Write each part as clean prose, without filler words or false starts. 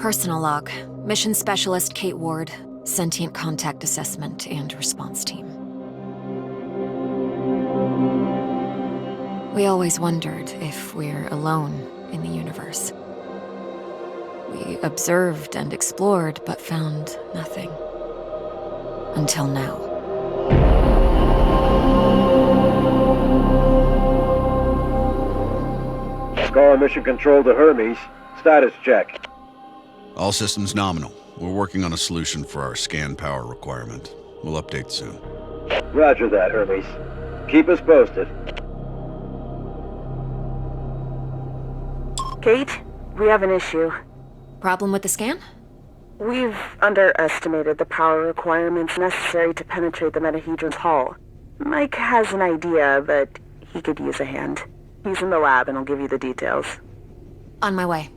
Personal log. Mission Specialist Kate Ward. Sentient Contact Assessment and Response Team. We always wondered if we're alone in the universe. We observed and explored, but found nothing. Until now. Scar Mission Control to Hermes. Status check. All systems nominal. We're working on a solution for our scan power requirement. We'll update soon. Roger that, Hermes. Keep us posted. Kate, we have an issue. Problem with the scan? We've underestimated the power requirements necessary to penetrate the Metahedron's hull. Mike has an idea, but he could use a hand. He's in the lab and will give you the details. On my way.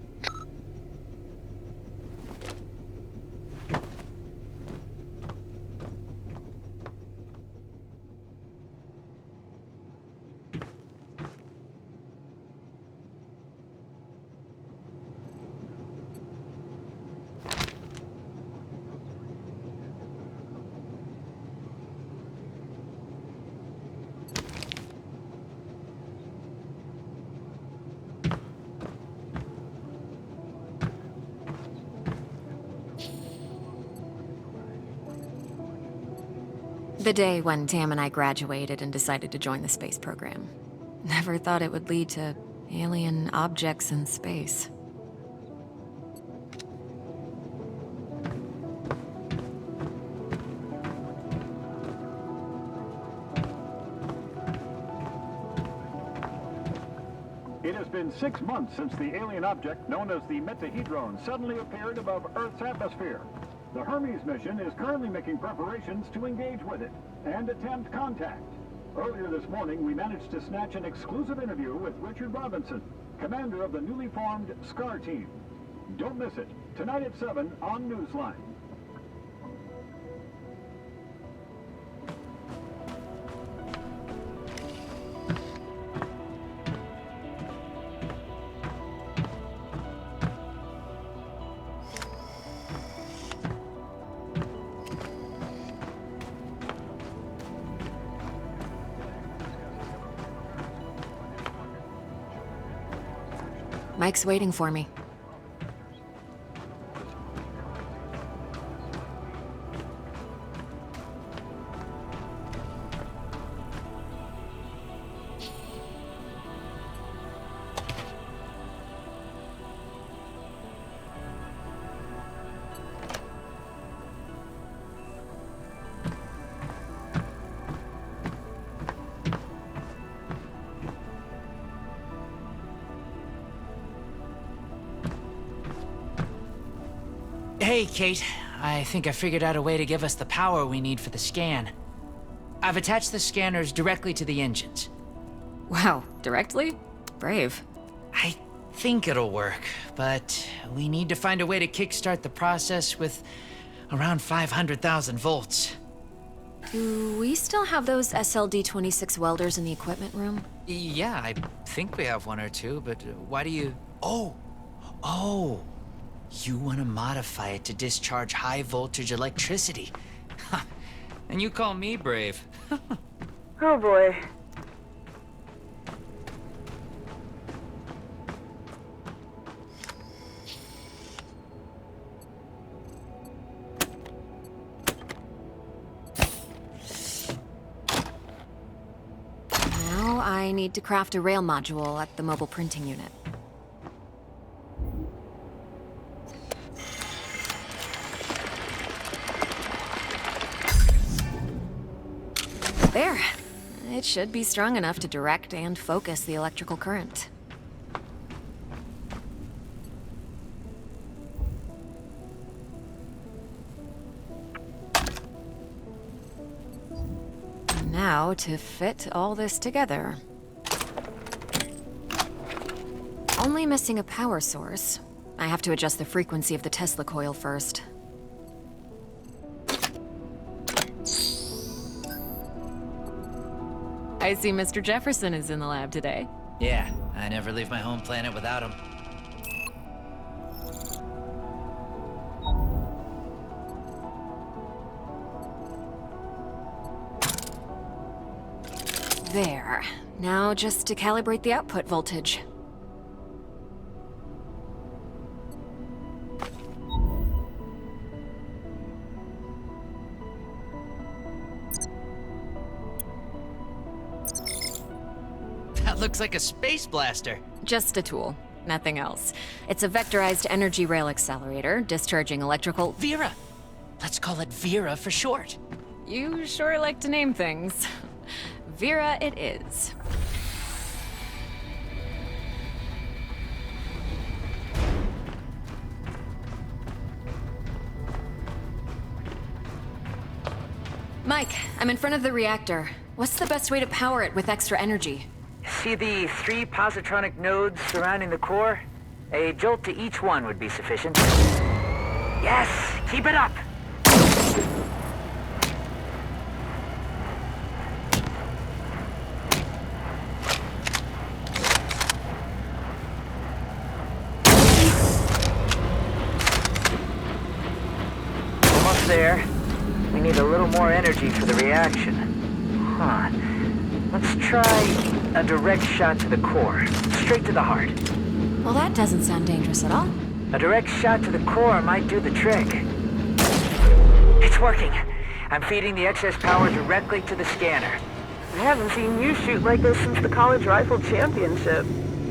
The day when Tam and I graduated and decided to join the space program. Never thought it would lead to alien objects in space. It has been 6 months since the alien object known as the Metahedron suddenly appeared above Earth's atmosphere. The Hermes mission is currently making preparations to engage with it and attempt contact. Earlier this morning, we managed to snatch an exclusive interview with Richard Robinson, commander of the newly formed SCAR team. Don't miss it, tonight at 7 on Newsline. Mike's waiting for me. Hey, Kate. I think I figured out a way to give us the power we need for the scan. I've attached the scanners directly to the engines. Wow, directly? Brave. I think it'll work, but we need to find a way to kickstart the process with around 500,000 volts. Do we still have those SLD-26 welders in the equipment room? Yeah, I think we have one or two, but why do you... Oh! You want to modify it to discharge high-voltage electricity. And you call me brave. Oh boy. Now I need to craft a rail module at the mobile printing unit. There. It should be strong enough to direct and focus the electrical current. Now to fit all this together. Only missing a power source. I have to adjust the frequency of the Tesla coil first. I see Mr. Jefferson is in the lab today. Yeah, I never leave my home planet without him. There. Now just to calibrate the output voltage. That looks like a space blaster. Just a tool, nothing else. It's a vectorized energy rail accelerator, discharging electrical... Vera! Let's call it Vera for short. You sure like to name things. Vera it is. Mike, I'm in front of the reactor. What's the best way to power it with extra energy? See the 3 positronic nodes surrounding the core? A jolt to each one would be sufficient. Yes! Keep it up! Almost there. We need a little more energy for the reaction. Huh. Let's try a direct shot to the core. Straight to the heart. Well, that doesn't sound dangerous at all. A direct shot to the core might do the trick. It's working. I'm feeding the excess power directly to the scanner. I haven't seen you shoot like this since the college rifle championship.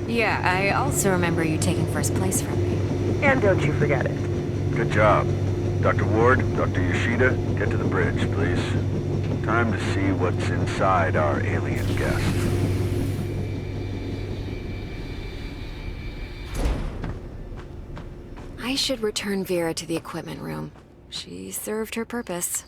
Yeah, I also remember you taking first place from me. And don't you forget it. Good job. Dr. Ward, Dr. Yoshida, get to the bridge, please. Time to see what's inside our alien guest. I should return Vera to the equipment room. She served her purpose.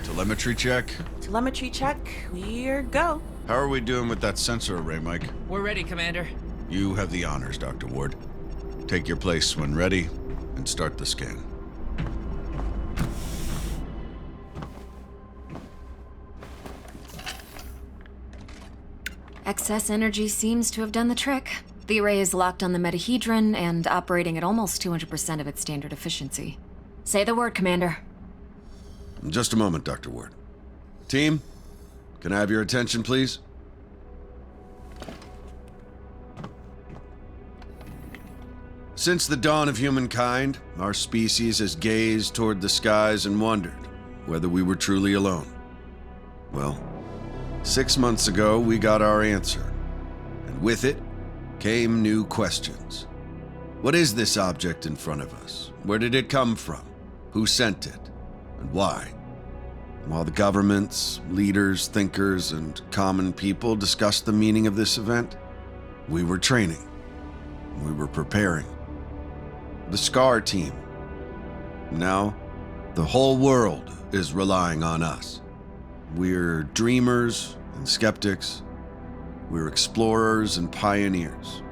Telemetry check? Telemetry check. We're go. How are we doing with that sensor array, Mike? We're ready, Commander. You have the honors, Dr. Ward. Take your place when ready, and start the scan. Excess energy seems to have done the trick. The array is locked on the metahedron and operating at almost 200% of its standard efficiency. Say the word, Commander. In just a moment, Dr. Ward. Team, can I have your attention, please? Since the dawn of humankind, our species has gazed toward the skies and wondered whether we were truly alone. Well, 6 months ago, we got our answer, and with it came new questions. What is this object in front of us? Where did it come from? Who sent it? And why? While the governments, leaders, thinkers, and common people discussed the meaning of this event, we were training. We were preparing. The SCAR team. Now, the whole world is relying on us. We're dreamers and skeptics. We're explorers and pioneers.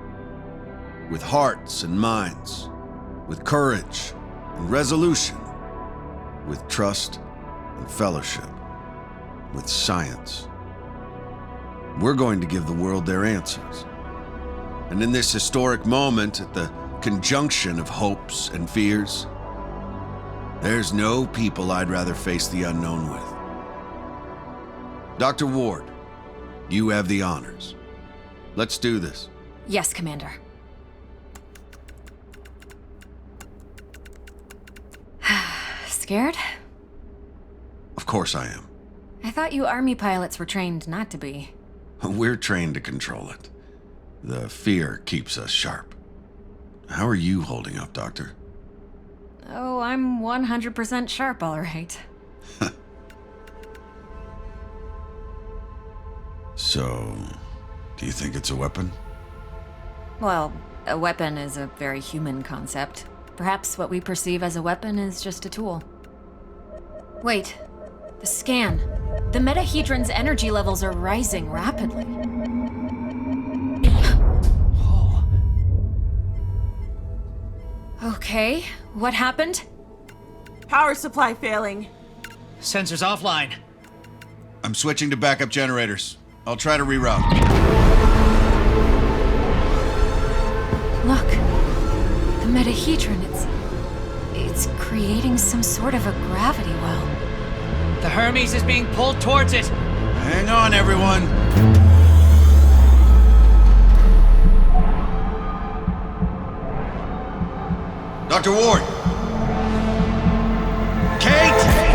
With hearts and minds. With courage and resolution. With trust and fellowship. With science. We're going to give the world their answers. And in this historic moment, at the conjunction of hopes and fears, there's no people I'd rather face the unknown with. Dr. Ward, you have the honors. Let's do this. Yes, Commander. Scared? Of course I am. I thought you Army pilots were trained not to be. We're trained to control it. The fear keeps us sharp. How are you holding up, Doctor? Oh, I'm 100% sharp, all right. So, do you think it's a weapon? Well, a weapon is a very human concept. Perhaps what we perceive as a weapon is just a tool. Wait, the scan. The metahedron's energy levels are rising rapidly. Okay, what happened? Power supply failing. Sensors offline. I'm switching to backup generators. I'll try to reroute. Look. The metahedron, it's creating some sort of a gravity well. The Hermes is being pulled towards it. Hang on, everyone. Dr. Ward! Kate!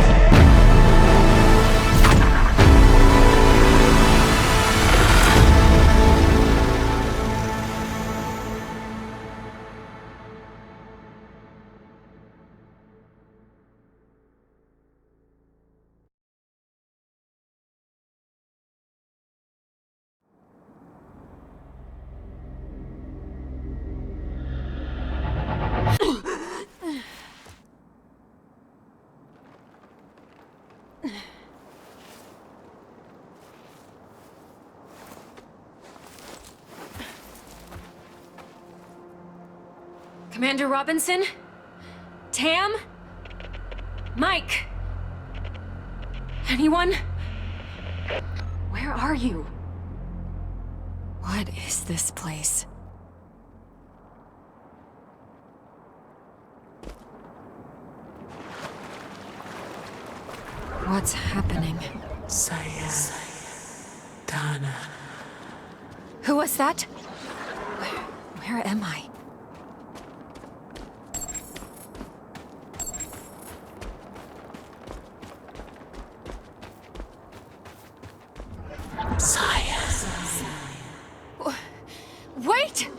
Commander Robinson? Tam? Mike? Anyone? Where are you? What is this place? What's happening? Dana. Who was that? Where am I? Wait!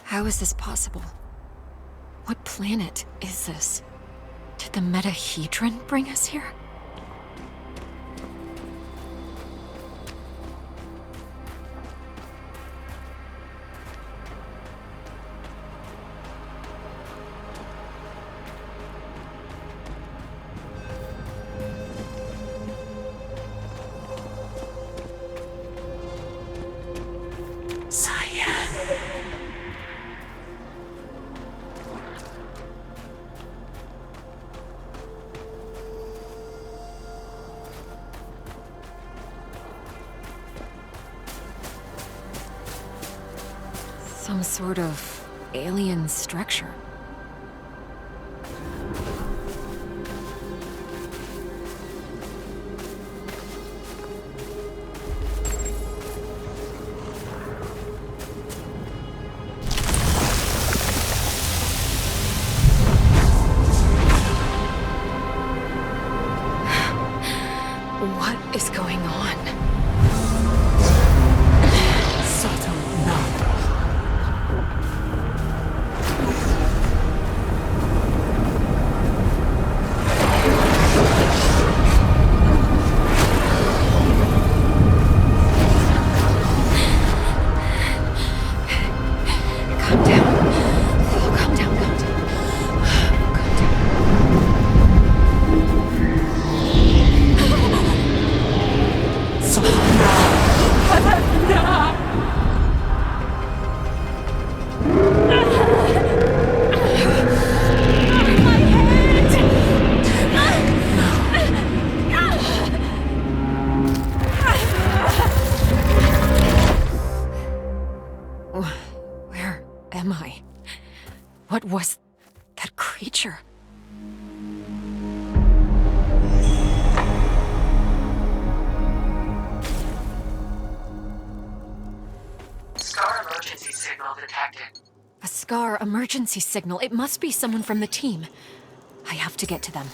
How is this possible? What planet is this? Did the metahedron bring us here? Some sort of alien structure. What is going on? Calm down. Oh, calm down, calm down. Calm down. Where am I? What was that creature? Scar emergency signal detected. A SCAR emergency signal. It must be someone from the team. I have to get to them.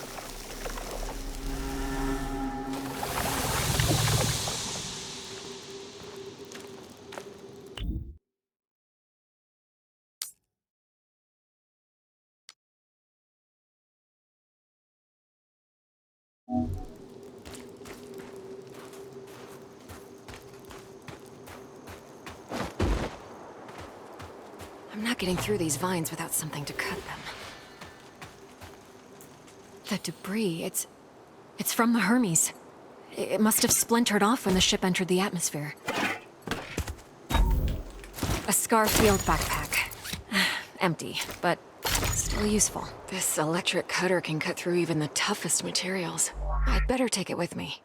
I'm not getting through these vines without something to cut them. The debris, it's from the Hermes. It must have splintered off when the ship entered the atmosphere. A SCAR field backpack. Empty, but still useful. This electric cutter can cut through even the toughest materials. I'd better take it with me.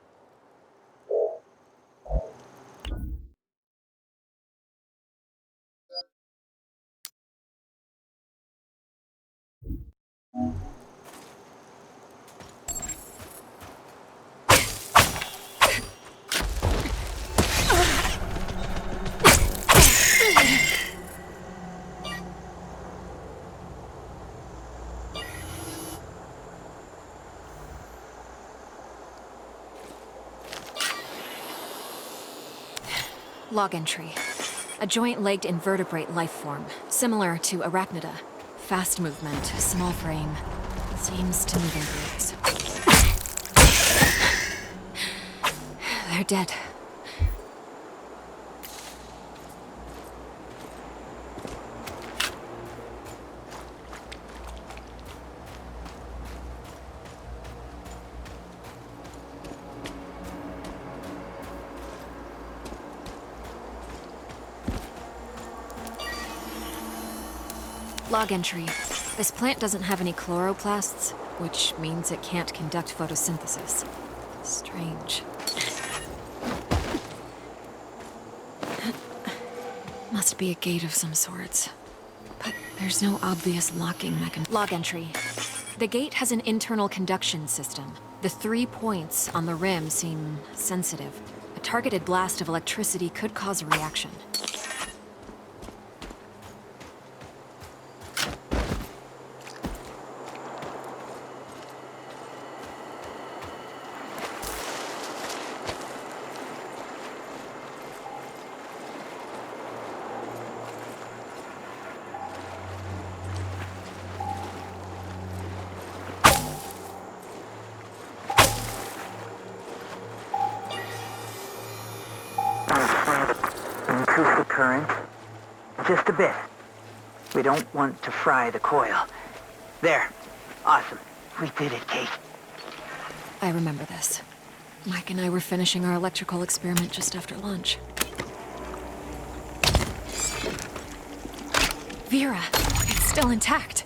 Log entry. A joint-legged invertebrate life form, similar to arachnida. Fast movement, small frame. Seems to move in groups. They're dead. Log entry. This plant doesn't have any chloroplasts, which means it can't conduct photosynthesis. Strange. Must be a gate of some sorts. But there's no obvious locking mechanism. Log entry. The gate has an internal conduction system. The 3 points on the rim seem sensitive. A targeted blast of electricity could cause a reaction. Increase the current. Just a bit. We don't want to fry the coil. There. Awesome. We did it, Kate. I remember this. Mike and I were finishing our electrical experiment just after lunch. Vera, it's still intact.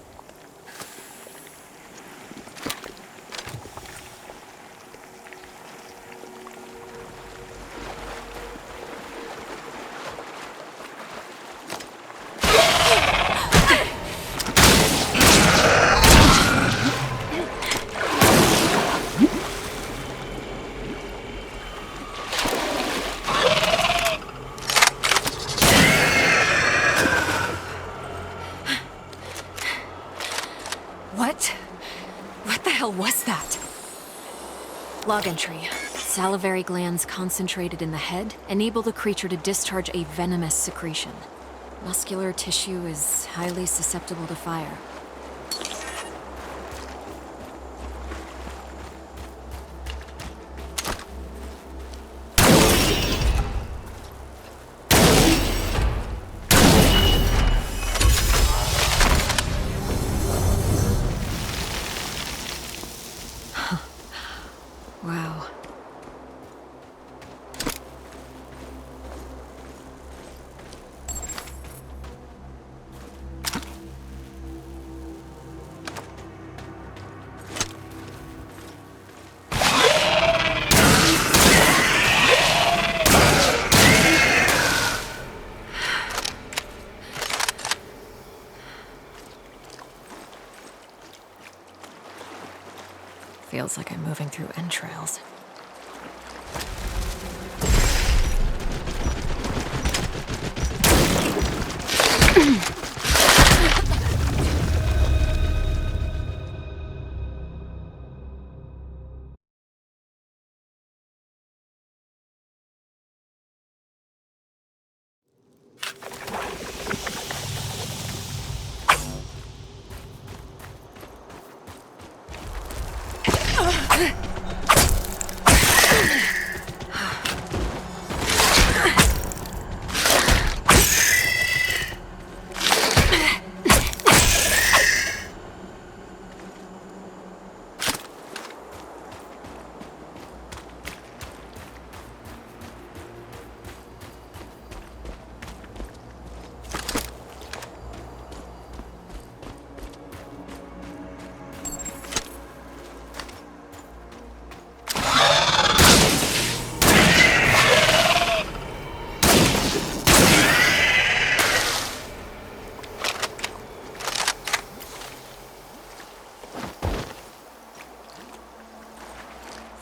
What the hell was that? Log entry. Salivary glands concentrated in the head enable the creature to discharge a venomous secretion. Muscular tissue is highly susceptible to fire. Wow. Feels like I'm moving through entrails.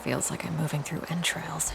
Feels like I'm moving through entrails.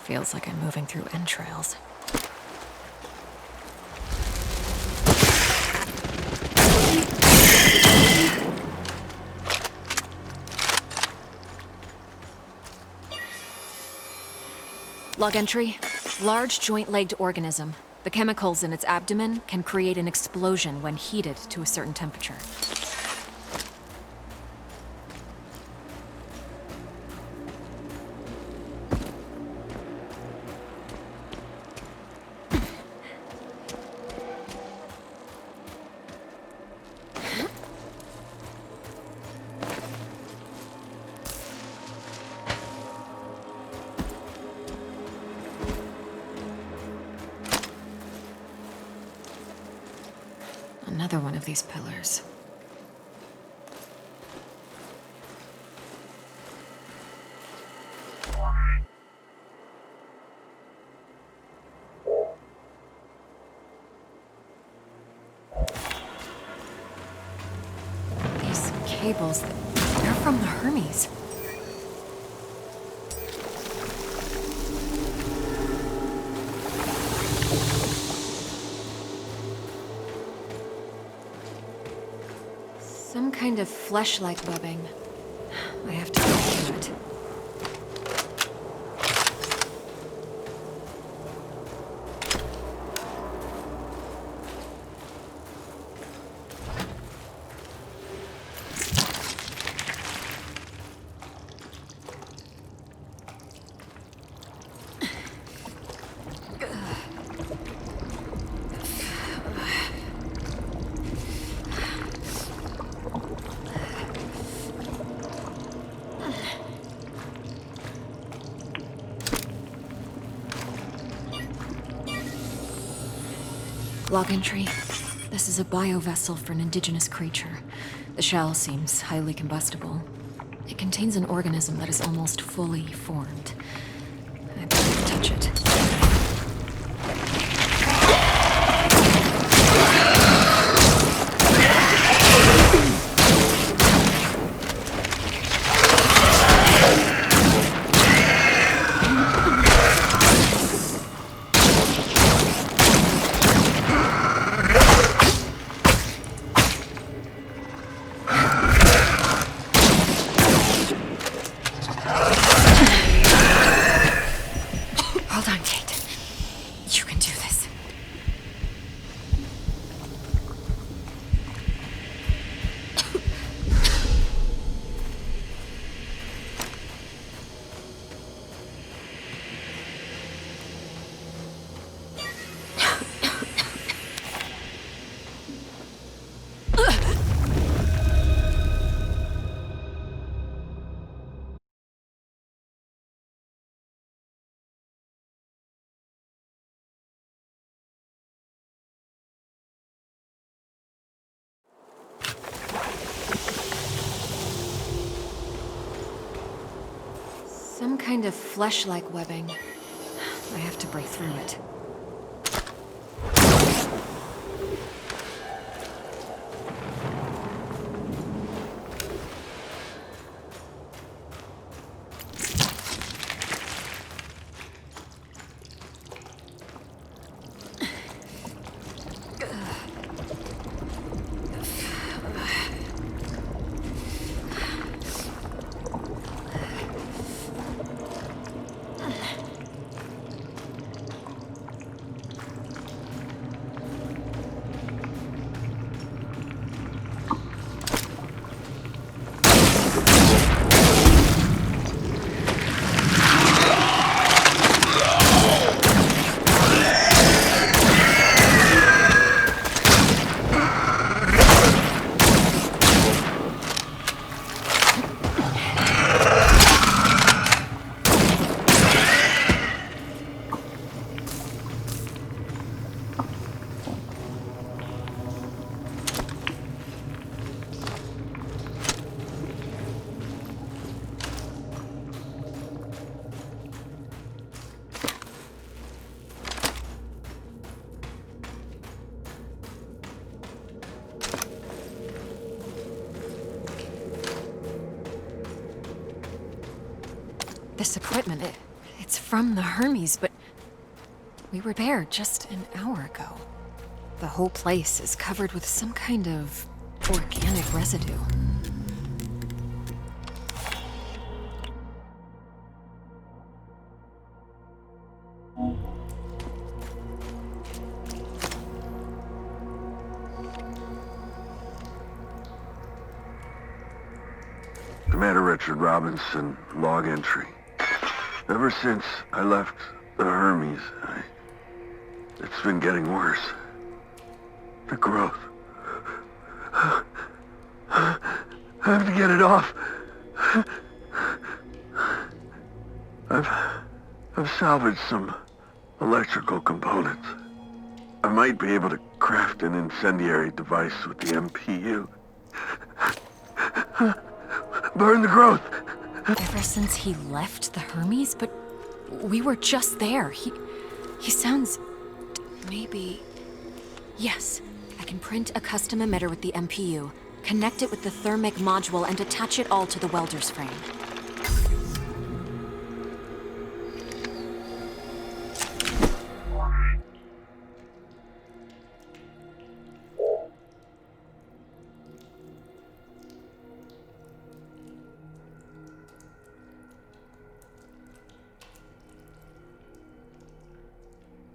Feels like I'm moving through entrails. Log entry. Large joint-legged organism. The chemicals in its abdomen can create an explosion when heated to a certain temperature. Another one of these pillars. These cables, they're from the Hermes. Some kind of flesh-like webbing. I have to get through it. Log entry. This is a biovessel for an indigenous creature. The shell seems highly combustible. It contains an organism that is almost fully formed. I better touch it. kind of flesh-like webbing. I have to break through it. This equipment, it's from the Hermes, but we were there just an hour ago. The whole place is covered with some kind of organic residue. Commander Richard Robinson, log entry. Ever since I left the Hermes, it's been getting worse. The growth. I have to get it off. I've salvaged some electrical components. I might be able to craft an incendiary device with the MPU. Burn the growth! Ever since he left the Hermes? But we were just there. He sounds... maybe... Yes, I can print a custom emitter with the MPU, connect it with the thermic module, and attach it all to the welder's frame.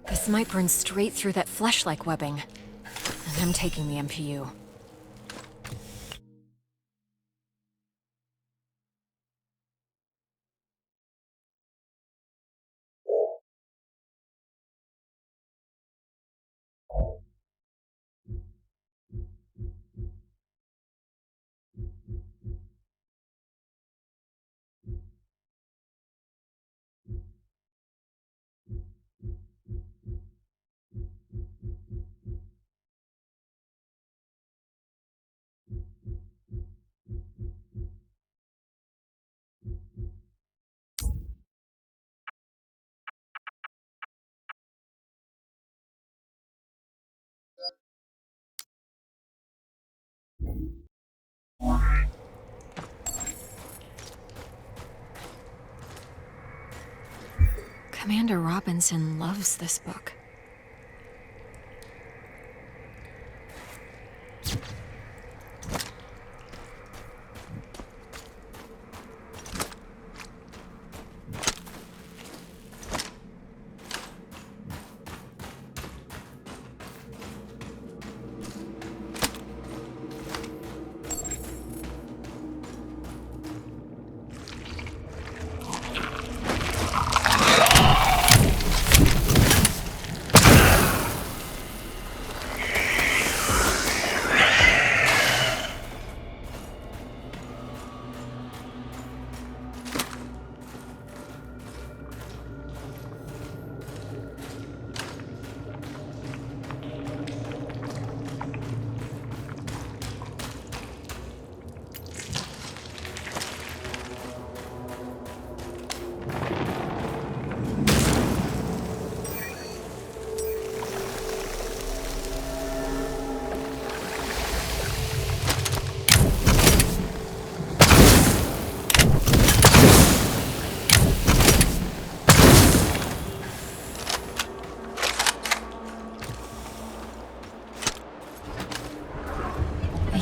This might burn straight through that flesh-like webbing. And I'm taking the MPU. Commander Robinson loves this book.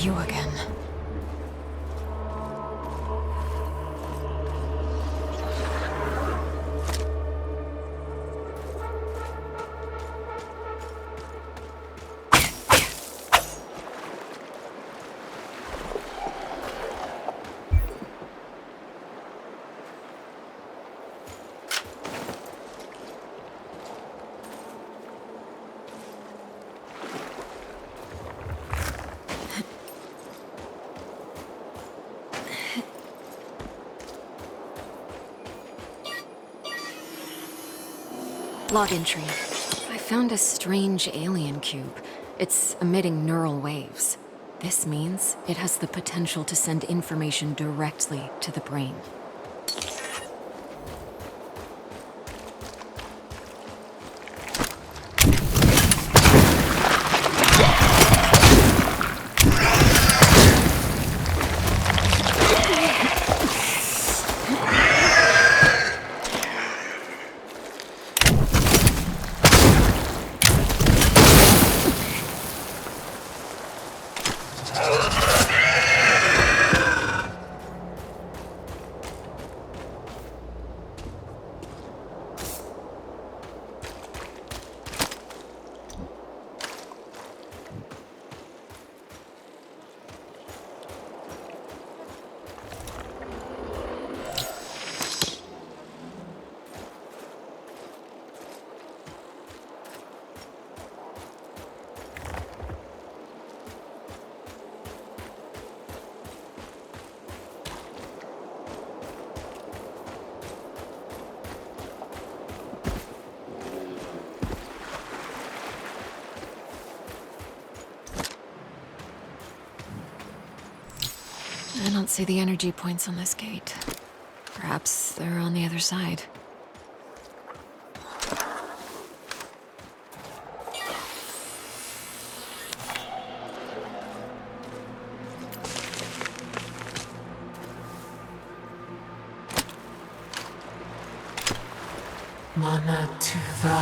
You again. Log entry. I found a strange alien cube. It's emitting neural waves. This means it has the potential to send information directly to the brain. I don't see the energy points on this gate. Perhaps they're on the other side. Mana Tuva.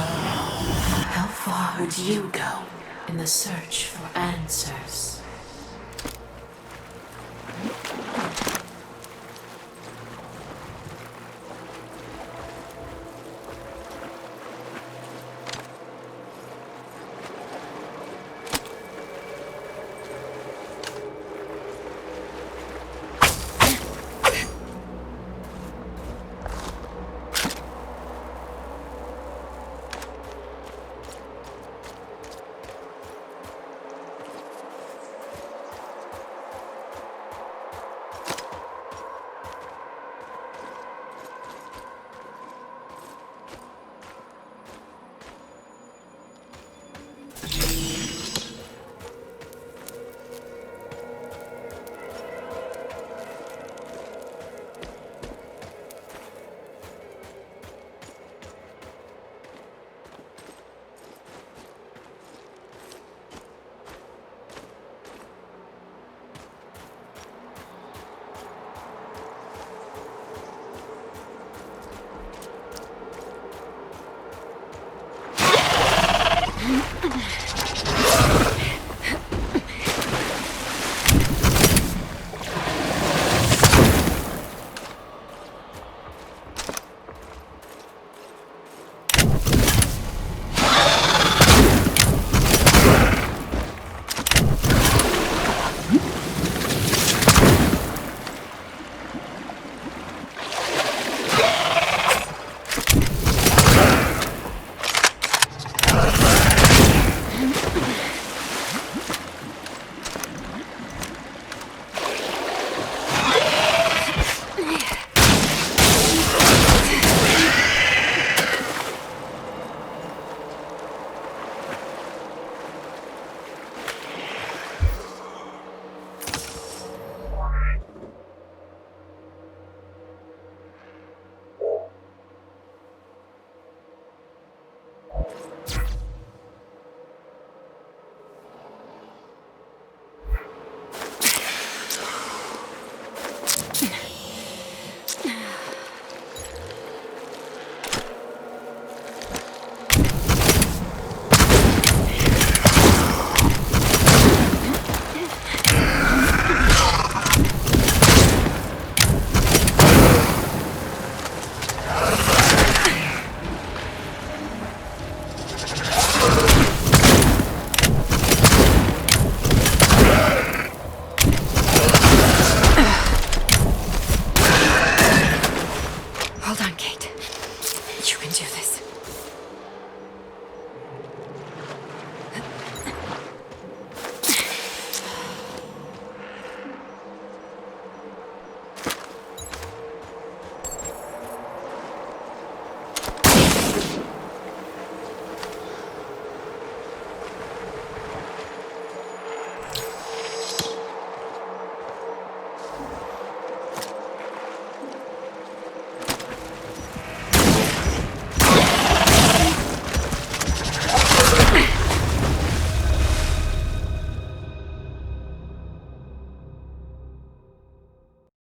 How far would you go in the search for answers?